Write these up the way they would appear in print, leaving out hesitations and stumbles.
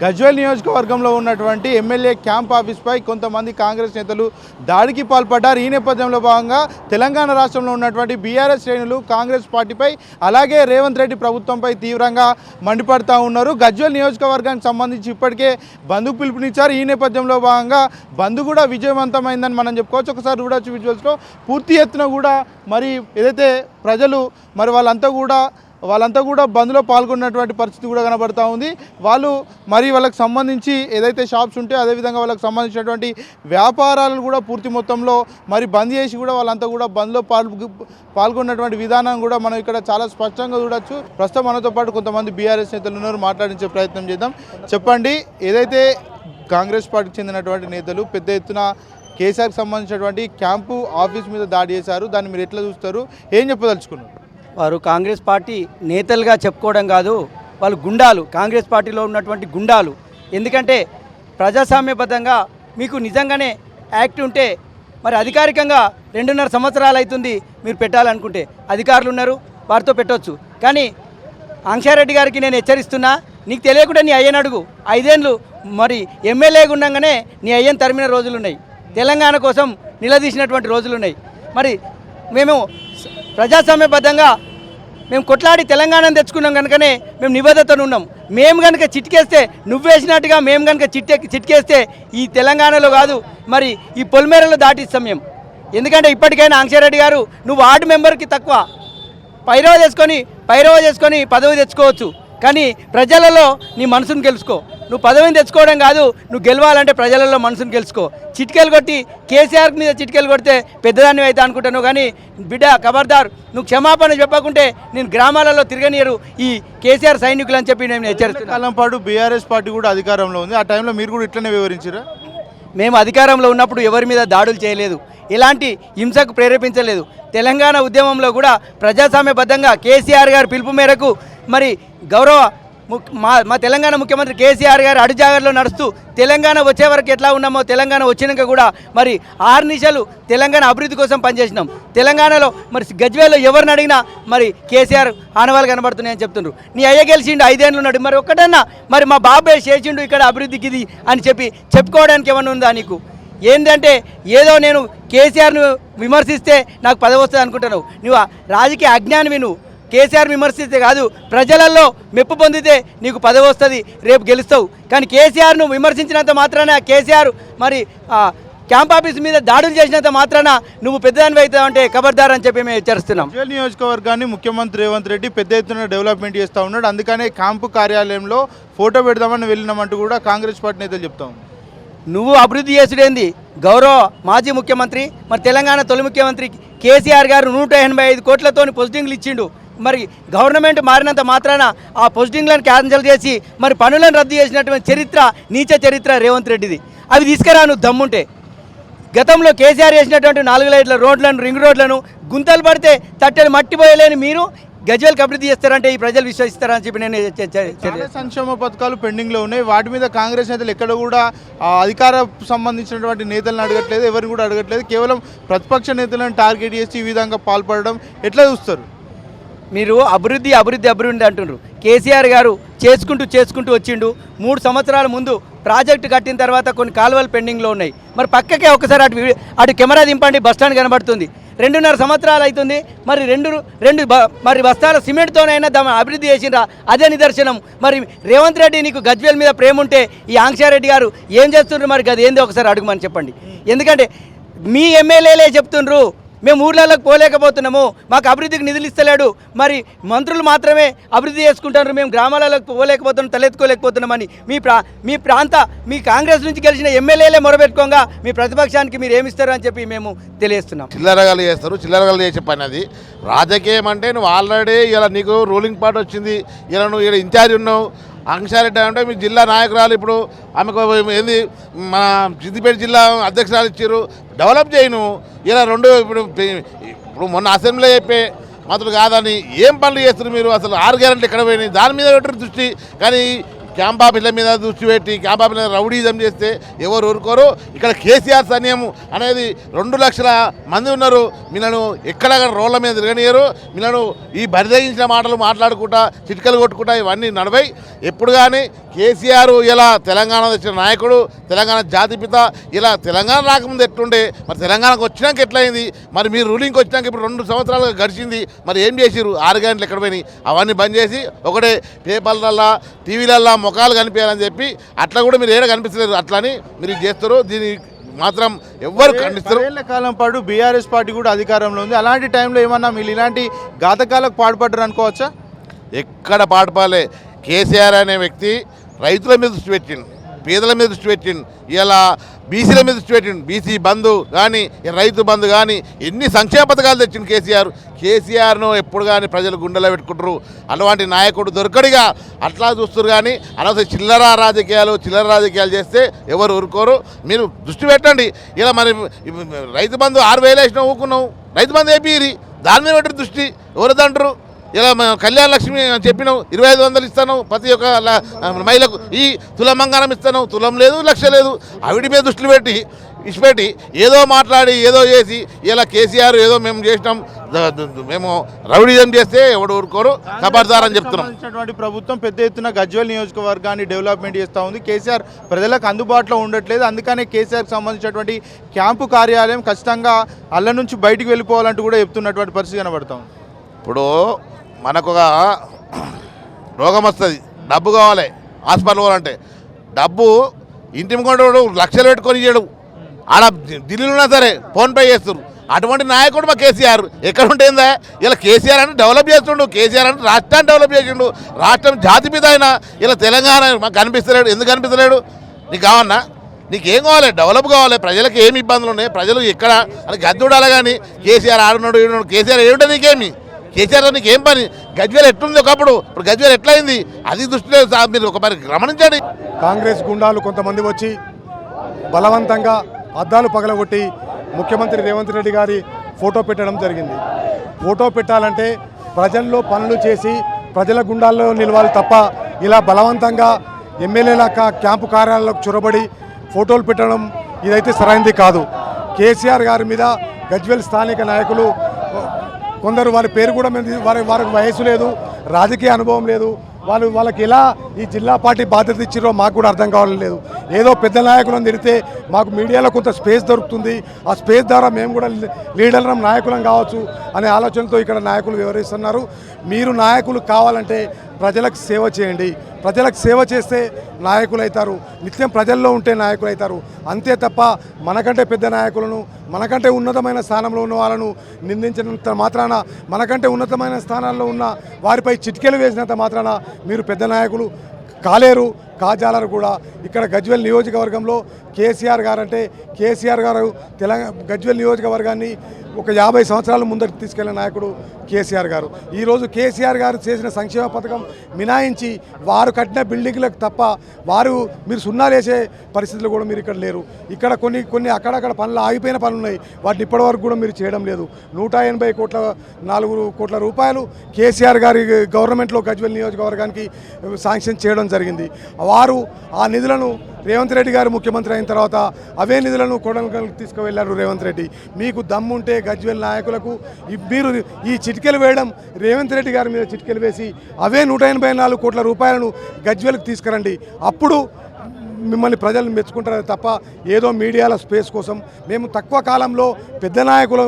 గజ్వేల్ నియోజకవర్గంలో ఉన్నటువంటి MLA camp ఆఫీస్పై కొంతమంది కాంగ్రెస్ నేతలు దాడికి పాల్పడ్డారు. ఈ నేపథ్యంలో భాగంగా తెలంగాణ రాష్ట్రంలో ఉన్నటువంటి బీఆర్ఎస్ శ్రేణులు కాంగ్రెస్ పార్టీపై అలాగే రేవంత్ రెడ్డి ప్రభుత్వంపై తీవ్రంగా మండిపడుతూ ఉన్నారు. గజ్వేల్ నియోజకవర్గానికి సంబంధించి ఇప్పటికే బంద్ పిలుపునిచ్చారు. ఈ నేపథ్యంలో భాగంగా బంద్ కూడా విజయవంతమైందని మనం చెప్పుకోవచ్చు. ఒకసారి చూడవచ్చు విజువల్స్లో పూర్తి ఎత్తున కూడా మరి ఏదైతే ప్రజలు మరి వాళ్ళంతా కూడా బంద్లో పాల్గొన్నటువంటి పరిస్థితి కూడా కనబడుతూ ఉంది. వాళ్ళకి సంబంధించి ఏదైతే షాప్స్ ఉంటే అదేవిధంగా వాళ్ళకి సంబంధించినటువంటి వ్యాపారాలు కూడా పూర్తి మొత్తంలో మరి బంద్ చేసి కూడా వాళ్ళంతా కూడా బంద్లో పాల్గొన్నటువంటి విధానం కూడా మనం ఇక్కడ చాలా స్పష్టంగా చూడొచ్చు. ప్రస్తుతం మనతో పాటు కొంతమంది బీఆర్ఎస్ నేతలు ఉన్నారు, మాట్లాడించే ప్రయత్నం చేద్దాం. చెప్పండి, ఏదైతే కాంగ్రెస్ పార్టీకి చెందినటువంటి నేతలు పెద్ద ఎత్తున కేసీఆర్కి సంబంధించినటువంటి క్యాంపు ఆఫీస్ మీద దాడి చేశారు, దాన్ని మీరు ఎట్లా చూస్తారు, ఏం చెప్పదలుచుకున్నారు? వారు కాంగ్రెస్ పార్టీ నేతలుగా చెప్పుకోవడం కాదు, వాళ్ళు గుండాలు, కాంగ్రెస్ పార్టీలో ఉన్నటువంటి గుండాలు. ఎందుకంటే ప్రజాస్వామ్యబద్ధంగా మీకు నిజంగానే యాక్ట్ ఉంటే మరి అధికారికంగా 2.5 సంవత్సరాలు అవుతుంది మీరు పెట్టాలనుకుంటే, అధికారులు ఉన్నారు, వారితో పెట్టవచ్చు. కానీ ఆంక్షారెడ్డి గారికి నేను హెచ్చరిస్తున్నా, నీకు తెలియకుండా నీ అయ్యని అడుగు. 5 ఏళ్ళు మరి ఎమ్మెల్యేగా ఉండగానే నీ అయ్యని తరిమిన రోజులు ఉన్నాయి, తెలంగాణ కోసం నిలదీసినటువంటి రోజులు ఉన్నాయి. మరి మేము ప్రజాస్వామ్యబద్ధంగా మేము కొట్లాడి తెలంగాణను తెచ్చుకున్నాం కనుకనే మేము నిబద్ధతను ఉన్నాం. మేము కనుక చిట్కేస్తే, నువ్వేసినట్టుగా మేము కనుక చిట్కేస్తే ఈ తెలంగాణలో కాదు మరి ఈ పొలిమేరలో దాటిస్తాం మేము. ఎందుకంటే ఇప్పటికైనా ఆంక్షారెడ్డి గారు, నువ్వు వార్డు మెంబర్కి తక్కువ పైరవ చేసుకొని పదవి తెచ్చుకోవచ్చు, కానీ ప్రజలలో నీ మనసును గెలుచుకో. నువ్వు పదవిని తెచ్చుకోవడం కాదు, నువ్వు గెలవాలంటే ప్రజలలో మనసును గెలుచుకో. చిట్కేలు కొట్టి కేసీఆర్ మీద చిట్కేలు కొడితే పెద్దదాన్ని అయితే అనుకుంటాను, కానీ బిడ్డ ఖబర్దార్, నువ్వు క్షమాపణ చెప్పకుంటే నేను గ్రామాలలో తిరగనియరు ఈ కేసీఆర్ సైనికులు అని చెప్పి నేను హెచ్చరిస్తున్నాను. కాలం పాటు బీఆర్ఎస్ పార్టీ కూడా అధికారంలో ఉంది, ఆ టైంలో మీరు కూడా ఇట్లనే వివరించారా? మేము అధికారంలో ఉన్నప్పుడు ఎవరి మీద దాడులు చేయలేదు, ఎలాంటి హింసకు ప్రేరేపించలేదు. తెలంగాణ ఉద్యమంలో కూడా ప్రజాస్వామ్యబద్ధంగా కేసీఆర్ గారి పిలుపు మేరకు మరి గౌరవ మా తెలంగాణ ముఖ్యమంత్రి కేసీఆర్ గారు అడుగుజాగర్లో నడుస్తూ తెలంగాణ వచ్చే వరకు ఎట్లా ఉన్నామో తెలంగాణ వచ్చినాక కూడా మరి 6 నిమిషాలు తెలంగాణ అభివృద్ధి కోసం పనిచేసినాం. తెలంగాణలో మరి గజ్వేల్లో ఎవరిని అడిగినా మరి కేసీఆర్ ఆనవాళ్ళు కనబడుతున్నాయని చెప్తున్నారు. నీ అయ్య గెలిచిండు 5 ఏళ్ళు ఉన్నాడు, మరి ఒక్కటన్నా మరి మా బాబాయ్ చేసిండు ఇక్కడ అభివృద్ధికి ఇది అని చెప్పుకోవడానికి ఏమన్నా ఉందా నీకు? ఏంటంటే ఏదో నేను కేసీఆర్ను విమర్శిస్తే నాకు పదవి వస్తుంది అనుకుంటున్నావు. నువ్వు రాజకీయ అజ్ఞానివి. నువ్వు కేసీఆర్ విమర్శిస్తే కాదు, ప్రజలలో మెప్పు పొందితే నీకు పదవి వస్తుంది, రేపు గెలుస్తావు. కానీ కేసీఆర్ను విమర్శించినంత మాత్రాన, కేసీఆర్ మరి క్యాంప్ ఆఫీస్ మీద దాడులు చేసినంత మాత్రాన నువ్వు పెద్దదానివి అవుతావు అంటే ఖబర్దార్ అని చెప్పి మేము హెచ్చరిస్తున్నాం. గజ్వేల్ నియోజకవర్గాన్ని ముఖ్యమంత్రి రేవంత్ రెడ్డి పెద్ద ఎత్తున డెవలప్మెంట్ చేస్తూ ఉన్నాడు, అందుకనే క్యాంపు కార్యాలయంలో ఫోటో పెడదామని వెళ్ళినామంటూ కూడా కాంగ్రెస్ పార్టీ నేతలు చెప్తా ఉన్నారు. నువ్వు అభివృద్ధి చేసుడేంది? గౌరవ మాజీ ముఖ్యమంత్రి మరి తెలంగాణ తొలి ముఖ్యమంత్రి కేసీఆర్ గారు 185 కోట్లతోని పోస్టింగ్లు ఇచ్చిండు. మరి గవర్నమెంట్ మారినంత మాత్రాన ఆ పోస్టింగ్లను క్యాన్సిల్ చేసి మరి పనులను రద్దు చేసినటువంటి చరిత్ర, నీచ చరిత్ర రేవంత్ రెడ్డిది. అవి తీసుకురా నువ్వు దమ్ముంటే. గతంలో కేసీఆర్ చేసినటువంటి 4 లైట్ల రోడ్లను, రింగ్ రోడ్లను గుంతలు పడితే తట్టెలు మట్టిపోయలేని మీరు గజ్వేల్కి అభివృద్ధి చేస్తారంటే ఈ ప్రజలు విశ్వసిస్తారని చెప్పి నేను సంక్షేమ పథకాలు పెండింగ్లో ఉన్నాయి, వాటి మీద కాంగ్రెస్ నేతలు ఎక్కడ కూడా అధికార సంబంధించినటువంటి నేతలను అడగట్లేదు, ఎవరిని కూడా అడగట్లేదు, కేవలం ప్రతిపక్ష నేతలను టార్గెట్ చేసి ఈ విధంగా పాల్పడడం ఎట్లా చూస్తారు? మీరు అభివృద్ధి అంటున్నారు. కేసీఆర్ గారు చేసుకుంటూ వచ్చిండు. 3 సంవత్సరాల ముందు ప్రాజెక్టు కట్టిన తర్వాత కొన్ని కాలువలు పెండింగ్లో ఉన్నాయి. మరి పక్కకే ఒకసారి అటు కెమెరా దింపండి, బస్టాండ్ కనబడుతుంది. 2.5 సంవత్సరాలు అవుతుంది. మరి మరి బస్తాల సిమెంట్తోనైనా అభివృద్ధి చేసిండ్రా? అదే నిదర్శనం. మరి రేవంత్ రెడ్డి నీకు గజ్వేల్ మీద ప్రేమ ఉంటే ఈ ఆంక్షారెడ్డి గారు ఏం చేస్తుండ్రు? మరి అది ఏందో ఒకసారి అడుగుమని చెప్పండి. ఎందుకంటే మీ ఎమ్మెల్యేలే చెప్తుండ్రు, మేము ఊర్లలోకి పోలేకపోతున్నాము, మాకు అభివృద్ధికి నిధులు ఇస్తలేడు, మరి మంత్రులు మాత్రమే అభివృద్ధి చేసుకుంటారు, మేము గ్రామాలలోకి పోలేకపోతున్నాం, తలెత్తుకోలేకపోతున్నామని మీ కాంగ్రెస్ నుంచి గెలిచిన ఎమ్మెల్యేలే మొరబెట్టుకోగా మీ ప్రతిపక్షానికి మీరు ఏమిస్తారు అని చెప్పి మేము తెలియజేస్తున్నాం. చిల్లరగాలు చేస్తారు, చిల్లరగాలు చేసే పని అది. రాజకీయం అంటే నువ్వు ఆల్రెడీ ఇలా నీకు రూలింగ్ పార్టీ వచ్చింది, ఇలా నువ్వు ఇక్కడ ఇన్ఛార్జ్ ఉన్నావు. ఆంక్షారెడ్డి అంటే మీ జిల్లా నాయకురాలు, ఇప్పుడు ఆమెకు ఏంది మన సిద్దిపేట జిల్లా అధ్యక్షురాలు ఇచ్చారు, డెవలప్ చేయను. ఇలా ఇప్పుడు మొన్న అసెంబ్లీలో చెప్పే మాత్రం కాదని ఏం పనులు చేస్తారు మీరు? అసలు 6 గ్యారెంటీలు ఎక్కడ పోయినాయి? దాని మీద పెట్టరు దృష్టి. కానీ క్యాంప్ ఆఫీసుల మీద దృష్టి పెట్టి క్యాంప్ ఆఫీసుల మీద రౌడీజం చేస్తే ఎవరు ఊరుకోరు. ఇక్కడ కేసీఆర్ సైన్యం అనేది 2 లక్షల మంది ఉన్నారు. మీలను ఎక్కడ రోడ్ల మీద తిరగనియరు. మీలను ఈ బరిదగించిన మాటలు మాట్లాడుకుంటా చిటికలు కొట్టుకుంటా ఇవన్నీ నడవై. ఎప్పుడు కానీ కేసీఆర్ ఇలా తెలంగాణ తెచ్చిన నాయకుడు, తెలంగాణ జాతిపిత. ఇలా తెలంగాణ రాకముందు ఎట్లుండే, మరి తెలంగాణకు వచ్చినాక ఎట్లయింది, మరి మీరు రూలింగ్కి వచ్చినాక ఇప్పుడు 2 సంవత్సరాలు గడిచింది, మరి ఏం చేసిరు? 6 గంటలు ఎక్కడ పోయినాయి? అవన్నీ బంద్ చేసి ఒకటే పేపర్లల్లా టీవీలల్లా ముఖాలు కనిపించాలని చెప్పి అట్లా కూడా మీరు ఏడా కనిపిస్తలేరు. అట్లని మీరు చేస్తారు. దీన్ని మాత్రం ఎవ్వరు ఖండిస్తారు. 10 ఏళ్ల కాలం పాటు బీఆర్ఎస్ పార్టీ కూడా అధికారంలో ఉంది. అలాంటి టైంలో ఏమన్నా మీరు ఇలాంటి ఘాతకాలకు పాటుపడ్డారు అనుకోవచ్చా? ఎక్కడ పాటుపాలే. కేసీఆర్ అనే వ్యక్తి రైతుల మీద దృష్టి పెట్టిండు, పేదల మీద దృష్టి పెట్టిండు, ఇలా బీసీల మీద దృష్టి పెట్టిండు. బీసీ బంధు కానీ రైతు బంధు కానీ ఎన్ని సంక్షేమ పథకాలు తెచ్చిండు కేసీఆర్ను ఎప్పుడు కానీ ప్రజలు గుండెలో పెట్టుకుంటారు. అలాంటి నాయకుడు దొరకడిగా అట్లా చూస్తారు. కానీ అనవసరం చిల్లర రాజకీయాలు చేస్తే ఎవరు ఊరుకోరు. మీరు దృష్టి పెట్టండి. ఇలా మరి రైతు బంధు 6,000 వేసినా ఊకున్నావు, రైతు బంధు వేపిరి, దాని మీద పెట్టరు దృష్టి. ఎవరిదంటారు? ఇలా కళ్యాణ లక్ష్మి చెప్పినావు, 2,500 ఇస్తాను ప్రతి ఒక్క మహిళకు. ఈ తులం బంగారం ఇస్తాను, తులం లేదు, లక్ష లేదు. అవిటి మీద దృష్టిలు ఇచ్చిపెట్టి ఏదో మాట్లాడి ఏదో చేసి ఇలా కేసీఆర్ ఏదో మేము చేసినాం, మేము రౌడీజం చేస్తే ఎవడు ఊరుకోరు, ఖబర్దార్ అని చెప్తున్నాం. ప్రభుత్వం పెద్ద ఎత్తున గజ్వేల్ నియోజకవర్గాన్ని డెవలప్మెంట్ చేస్తూ ఉంది. కేసీఆర్ ప్రజలకు అందుబాటులో ఉండట్లేదు. అందుకనే కేసీఆర్కి సంబంధించినటువంటి క్యాంపు కార్యాలయం ఖచ్చితంగా అల్ల నుంచి బయటికి వెళ్ళిపోవాలంటూ కూడా చెప్తున్నటువంటి పరిస్థితి కనబడతాం. ఇప్పుడు మనకు ఒక రోగం వస్తుంది, డబ్బు కావాలి, హాస్పిటల్ పోవాలంటే డబ్బు ఇంటి ముందు లక్షలు పెట్టుకొని ఇయ్యడు. ఆడ ఢిల్లీలో ఉన్నా సరే ఫోన్పే చేస్తారు. అటువంటి నాయకుడు మా కేసీఆర్. ఎక్కడ ఉంటుందా? ఇలా కేసీఆర్ అంటే డెవలప్ చేస్తుండు. కేసీఆర్ అంటే రాష్ట్రాన్ని డెవలప్ చేసిండు. రాష్ట్రం జాతిపిత అయినా ఇలా తెలంగాణ మాకు కనిపిస్తలేడు. ఎందుకు కనిపిస్తలేడు? నీకు కావన్నా? నీకేం కావాలి? డెవలప్ కావాలి. ప్రజలకు ఏమి ఇబ్బందులు ఉన్నాయి, ప్రజలు ఎక్కడ అని గద్దూడాలి. కానీ కేసీఆర్ ఆడున్నాడు ఈడున్నాడు. కేసీఆర్ ఏమిటో నీకేమి? కేసీఆర్ నీకు ఏం పని? గజ్వేల్ ఎట్లుంది ఒకప్పుడు, ఇప్పుడు గజ్వేల్ ఎట్లయింది? అది దృష్టిలో మీరు ఒక మరి గమనించండి. కాంగ్రెస్ గుండాలు కొంతమంది వచ్చి బలవంతంగా అద్దాలు పగలగొట్టి ముఖ్యమంత్రి రేవంత్ రెడ్డి గారి ఫోటో పెట్టడం జరిగింది. ఫోటో పెట్టాలంటే ప్రజల్లో పనులు చేసి ప్రజల గుండాల్లో నిలవాలి తప్ప ఇలా బలవంతంగా ఎమ్మెల్యేల క్యాంపు కార్యాలయాలకు చొరబడి ఫోటోలు పెట్టడం ఇదైతే సరైనది కాదు. కేసీఆర్ గారి మీద గజ్వేల్ స్థానిక నాయకులు కొందరు, వారి పేరు కూడా మేము వారికి వయసు లేదు, రాజకీయ అనుభవం లేదు, వాళ్ళకి ఎలా ఈ జిల్లా పార్టీ బాధ్యత ఇచ్చిరో మాకు కూడా అర్థం కావడం లేదు. ఏదో పెద్ద నాయకులను తిరిగితే మాకు మీడియాలో కొంత స్పేస్ దొరుకుతుంది, ఆ స్పేస్ ద్వారా మేము కూడా లీడర్లం నాయకులం కావచ్చు అనే ఆలోచనతో ఇక్కడ నాయకులు వివరిస్తున్నారు. మీరు నాయకులు కావాలంటే ప్రజలకు సేవ చేయండి. ప్రజలకు సేవ చేస్తే నాయకులు అవుతారు, నిత్యం ప్రజల్లో ఉంటే నాయకులు అవుతారు. అంతే తప్ప మనకంటే పెద్ద నాయకులను, మనకంటే ఉన్నతమైన స్థానంలో ఉన్న వాళ్ళను నిందించినంత మాత్రాన, మనకంటే ఉన్నతమైన స్థానాల్లో ఉన్న వారిపై చిటికెలు వేసినంత మాత్రాన మీరు పెద్ద నాయకులు కాలేరు, కాజాలరు కూడా. ఇక్కడ గజ్వేల్ నియోజకవర్గంలో కేసీఆర్ గారు అంటే కేసీఆర్ గారు గజ్వేల్ నియోజకవర్గాన్ని ఒక 50 సంవత్సరాల ముందరికి తీసుకెళ్లిన నాయకుడు కేసీఆర్ గారు. ఈరోజు కేసీఆర్ గారు చేసిన సంక్షేమ పథకం మినాయించి వారు కట్టిన బిల్డింగ్లకు తప్ప మీరు సున్నాలు వేసే పరిస్థితులు కూడా మీరు ఇక్కడ లేరు. ఇక్కడ కొన్ని అక్కడక్కడ పనులు ఆగిపోయిన పనులు ఉన్నాయి, వాటిని ఇప్పటివరకు కూడా మీరు చేయడం లేదు. 180 కోట్ల రూపాయలు కేసీఆర్ గారి గవర్నమెంట్లో గజ్వేల్ నియోజకవర్గానికి శాంక్షన్ చేయడం జరిగింది. వారు ఆ నిధులను రేవంత్ రెడ్డి గారు ముఖ్యమంత్రి అయిన తర్వాత అవే నిధులను కొడంగల్కి తీసుకువెళ్లారు రేవంత్ రెడ్డి. మీకు దమ్ముంటే గజ్వేల్ నాయకులకు మీరు ఈ చిటికెలు వేయడం, రేవంత్ రెడ్డి గారి మీద చిటికెలు వేసి అవే 184 కోట్ల రూపాయలను గజ్వేల్కి తీసుకురండి. అప్పుడు మిమ్మల్ని ప్రజలు మెచ్చుకుంటారు తప్ప ఏదో మీడియాల స్పేస్ కోసం మేము తక్కువ కాలంలో పెద్ద నాయకులు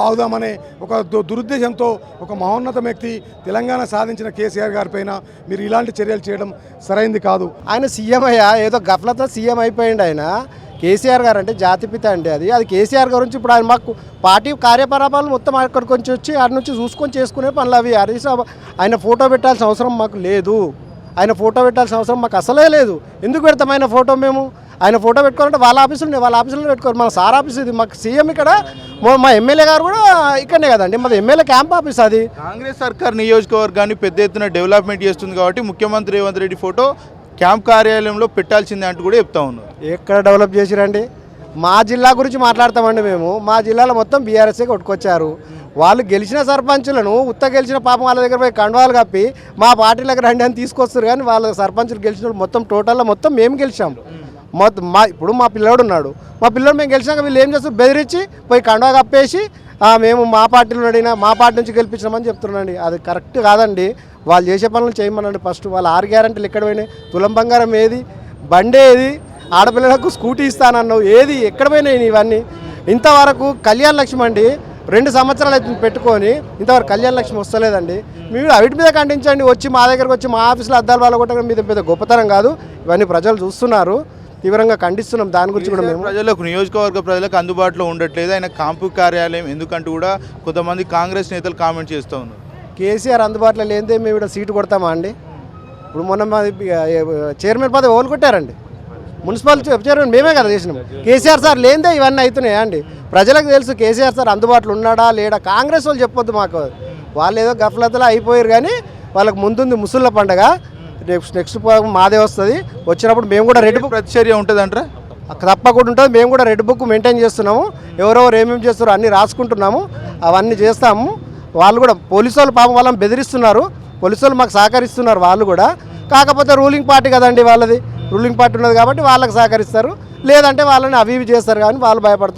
అవుదామనే ఒక దురుద్దేశంతో ఒక మహోన్నత వ్యక్తి తెలంగాణ సాధించిన కేసీఆర్ గారిపైన మీరు ఇలాంటి చర్యలు చేయడం సరైంది కాదు. ఆయన సీఎం అయ్యా, ఏదో గఫలతో సీఎం అయిపోయింది ఆయన. కేసీఆర్ గారు అంటే జాతిపిత అండి. అది కేసీఆర్ గారి నుంచి ఇప్పుడు ఆయన మాకు పార్టీ కార్యకలాపాలు మొత్తం అక్కడికి వచ్చి ఆడ నుంచి చూసుకొని చేసుకునే పనులు అవి. ఆయన ఫోటో పెట్టాల్సిన అవసరం మాకు లేదు. ఆయన ఫోటో పెట్టాల్సిన అవసరం మాకు అసలే లేదు. ఎందుకు పెడతాం ఆయన ఫోటో? మేము ఆయన ఫోటో పెట్టుకోవాలంటే వాళ్ళ ఆఫీసులో పెట్టుకోవాలి. మన సార్ ఆఫీస్ ఇది. మాకు సీఎం ఇక్కడ, మా ఎమ్మెల్యే గారు కూడా ఇక్కడనే కదండి, మాది ఎమ్మెల్యే క్యాంప్ ఆఫీస్. అది కాంగ్రెస్ సర్కార్ నియోజకవర్గాన్ని పెద్ద ఎత్తున డెవలప్మెంట్ చేస్తుంది కాబట్టి ముఖ్యమంత్రి రేవంత్ రెడ్డి ఫోటో క్యాంప్ కార్యాలయంలో పెట్టాల్సిందే అంటూ కూడా చెప్తా ఉన్నారు. ఎక్కడ డెవలప్ చేసిరండి? మా జిల్లా గురించి మాట్లాడతామండి మేము. మా జిల్లాలో మొత్తం బీఆర్ఎస్ఏ కొట్టుకొచ్చారు. వాళ్ళు గెలిచిన సర్పంచులను గెలిచిన పాపం వాళ్ళ దగ్గర పోయి కండువాలు కప్పి మా పార్టీలకు రండి అని తీసుకొస్తారు. కానీ వాళ్ళ సర్పంచులు గెలిచిన వాళ్ళు మొత్తం టోటల్లో మొత్తం మేము గెలిచాం. మొత్తం ఇప్పుడు మా పిల్లోడు ఉన్నాడు, మా పిల్లోడు మేము గెలిచాక వీళ్ళు ఏం చేస్తారు, బెదిరించి పోయి కండువా కప్పేసి మేము మా పార్టీలో అడిగినా మా పార్టీ నుంచి గెలిపించామని చెప్తున్నాండి. అది కరెక్ట్ కాదండి. వాళ్ళు చేసే పనులు చేయమనండి. ఫస్ట్ వాళ్ళు 6 గ్యారెంటీలు ఎక్కడ పోయినాయి? తులం బంగారం ఏది? బండి ఏది? ఆడపిల్లలకు స్కూటీ ఇస్తానన్నావు ఏది? ఎక్కడ పోయినాయి ఇవన్నీ? ఇంతవరకు కళ్యాణ లక్ష్మి అండి 2 సంవత్సరాలు అయితే పెట్టుకొని ఇంతవరకు కళ్యాణ లక్ష్మి వస్తలేదండి. మీరు వీటి మీద ఖండించండి. వచ్చి మా దగ్గరకు వచ్చి మా ఆఫీస్లో అద్దాలు వాళ్ళ కొట్టడం మీద పెద్ద గొప్పతనం కాదు. ఇవన్నీ ప్రజలు చూస్తున్నారు, తీవ్రంగా ఖండిస్తున్నాం. దాని గురించి కూడా మేము ప్రజలకు, నియోజకవర్గ ప్రజలకు అందుబాటులో ఉండట్లేదు. ఆయన కాంపు కార్యాలయం ఎందుకంటూ కూడా కొంతమంది కాంగ్రెస్ నేతలు కామెంట్ చేస్తూ ఉన్నారు. కేసీఆర్ అందుబాటులో లేనిదే మేము ఇక్కడ సీటు కొడతామా అండి? ఇప్పుడు మొన్న మాది చైర్మన్ పదవి ఓలు కొట్టారండి, మున్సిపల్ చైర్మన్ మేమే కదా చేసినాం. కేసీఆర్ సార్ లేనిదే ఇవన్నీ అవుతున్నాయా అండి? ప్రజలకు తెలుసు కేసీఆర్ సార్ అందుబాటులో ఉన్నాడా లేడా. కాంగ్రెస్ వాళ్ళు చెప్పొద్దు మాకు, వాళ్ళు ఏదో గఫలతలో అయిపోయారు. కానీ వాళ్ళకి ముందుంది ముసుళ్ళ పండగ, నెక్స్ట్ మాదే వస్తుంది. వచ్చినప్పుడు మేము కూడా రెడ్ బుక్ ప్రతిచర్య ఉంటుందంటారా? తప్పకుండా ఉంటుంది. మేము కూడా రెడ్ బుక్ మెయింటైన్ చేస్తున్నాము. ఎవరెవరు ఏమేమి చేస్తారో అన్నీ రాసుకుంటున్నాము, అవన్నీ చేస్తాము. వాళ్ళు కూడా పోలీసు వాళ్ళు పాపం వాళ్ళని బెదిరిస్తున్నారు, పోలీసు వాళ్ళు మాకు సహకరిస్తున్నారు. వాళ్ళు కూడా కాకపోతే రూలింగ్ పార్టీ కదండి, వాళ్ళది రూలింగ్ పార్టీ ఉన్నది కాబట్టి వాళ్ళకి సహకరిస్తారు. లేదంటే వాళ్ళని అవి ఇవి చేస్తారు కానీ వాళ్ళు భయపడుతున్నారు.